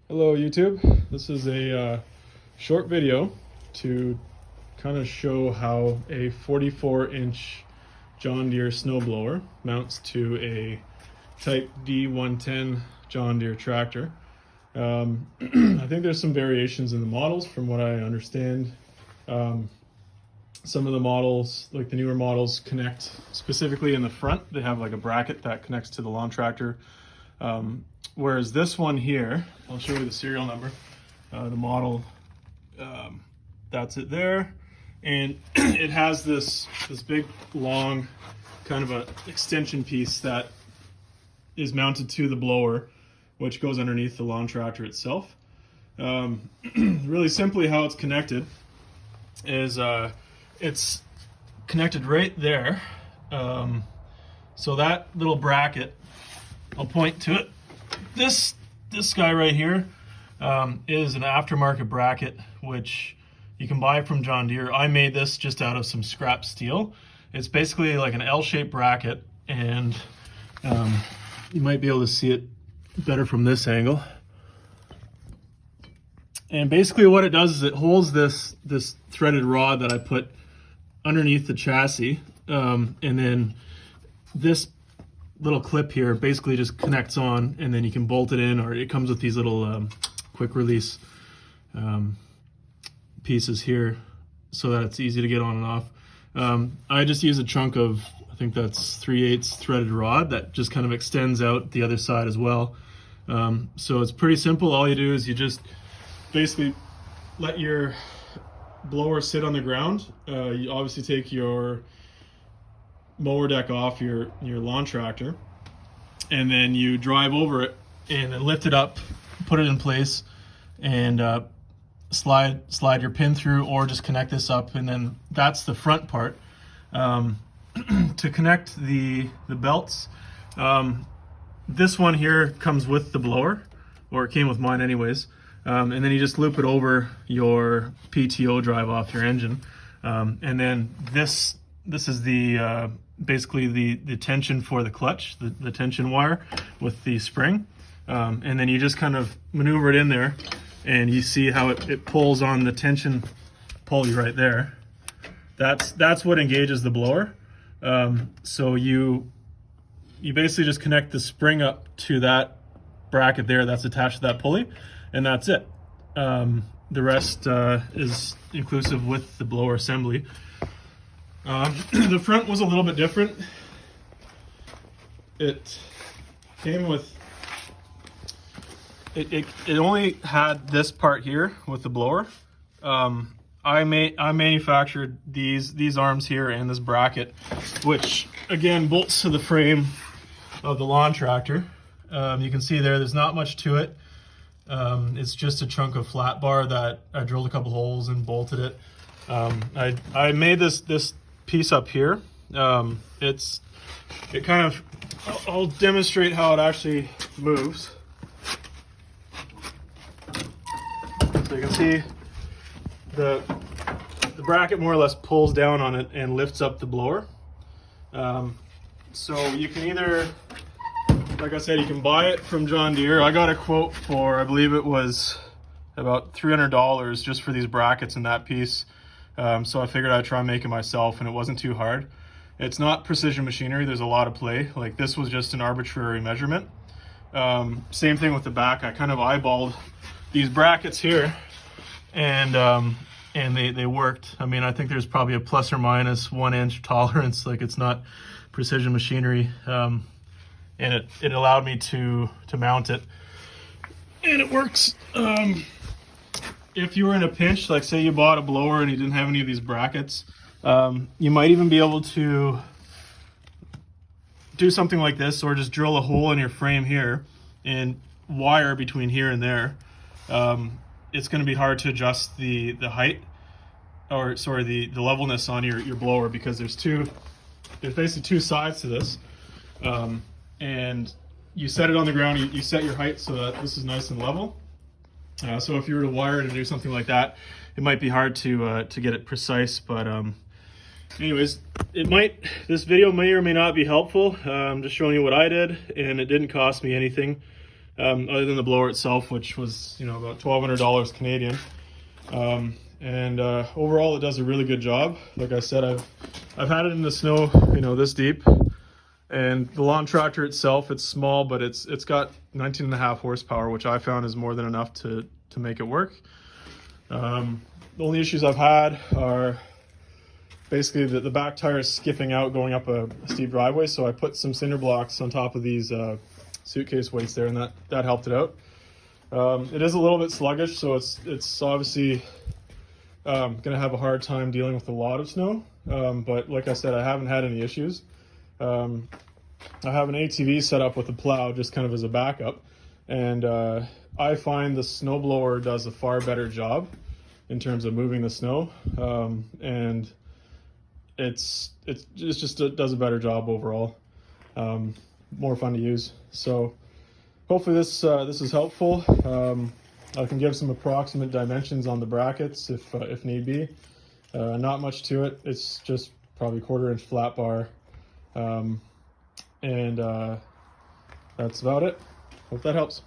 Hello YouTube, this is a short video to kind of show how a 44-inch John Deere snowblower mounts to a type D110 John Deere tractor. I think there's some variations in the models from what I understand. Some of the models, like the newer models, connect specifically in the front. They have like a bracket that connects to the lawn tractor. Whereas this one here, I'll show you the serial number, the model, that's it there. And it has this big, long, kind of a extension piece that is mounted to the blower, which goes underneath the lawn tractor itself. Really simply how it's connected is it's connected right there. So that little bracket, I'll point to it. This guy right here is an aftermarket bracket, which you can buy from John Deere. I made this just out of some scrap steel. It's basically like an L-shaped bracket, and you might be able to see it better from this angle. And basically what it does is it holds this threaded rod that I put underneath the chassis, and then this little clip here basically just connects on, and then you can bolt it in, or it comes with these little quick release pieces here so that it's easy to get on and off. I just use a chunk of, I think that's 3/8 threaded rod that just kind of extends out the other side as well. So it's pretty simple. All you do is you just basically let your blower sit on the ground. You obviously take your mower deck off your lawn tractor, and then you drive over it and then lift it up, put it in place, and slide your pin through, or just connect this up, and then that's the front part. To connect the belts, this one here comes with the blower, or it came with mine anyways, and then you just loop it over your PTO drive off your engine, and then this is the basically the tension for the clutch, the tension wire with the spring, and then you just kind of maneuver it in there, and you see how it pulls on the tension pulley right there. That's what engages the blower. So you basically just connect the spring up to that bracket there that's attached to that pulley, and that's it. The rest is inclusive with the blower assembly. The front was a little bit different. It came with, it only had this part here with the blower. I manufactured these arms here and this bracket, which again bolts to the frame of the lawn tractor. You can see there's not much to it. It's just a chunk of flat bar that I drilled a couple holes and bolted it. I made this piece up here. It kind of, I'll demonstrate how it actually moves. So you can see the bracket more or less pulls down on it and lifts up the blower. So you can either, like I said, you can buy it from John Deere. I got a quote for, I believe it was about $300 just for these brackets and that piece. So I figured I'd try and make it myself, and it wasn't too hard. It's not precision machinery. There's a lot of play. Like, this was just an arbitrary measurement. Same thing with the back. I kind of eyeballed these brackets here, and they worked. I mean, I think there's probably a plus or minus 1 inch tolerance. Like, it's not precision machinery, and it allowed me to mount it, and it works. If you were in a pinch, like say you bought a blower and you didn't have any of these brackets, you might even be able to do something like this, or just drill a hole in your frame here and wire between here and there. It's going to be hard to adjust the height, or sorry, the levelness on your blower, because there's basically two sides to this, and you set it on the ground. You set your height so that this is nice and level. So if you were to wire it and do something like that, it might be hard to get it precise. But anyways, this video may or may not be helpful. I'm just showing you what I did, and it didn't cost me anything. other than the blower itself, which was, you know, about $1,200 Canadian. And overall, it does a really good job. Like I said, I've had it in the snow, you know, this deep. And the lawn tractor itself, it's small, but it's got 19.5 horsepower, which I found is more than enough to make it work. The only issues I've had are basically the back tire is skipping out going up a steep driveway, so I put some cinder blocks on top of these suitcase weights there, and that helped it out. It is a little bit sluggish, so it's obviously gonna have a hard time dealing with a lot of snow, but like I said, I haven't had any issues. I have an ATV set up with a plow just kind of as a backup, and I find the snowblower does a far better job in terms of moving the snow, and it does a better job overall. More fun to use. So hopefully this is helpful. I can give some approximate dimensions on the brackets if need be. Not much to it. It's just probably 1/4 inch flat bar. And that's about it. Hope that helps.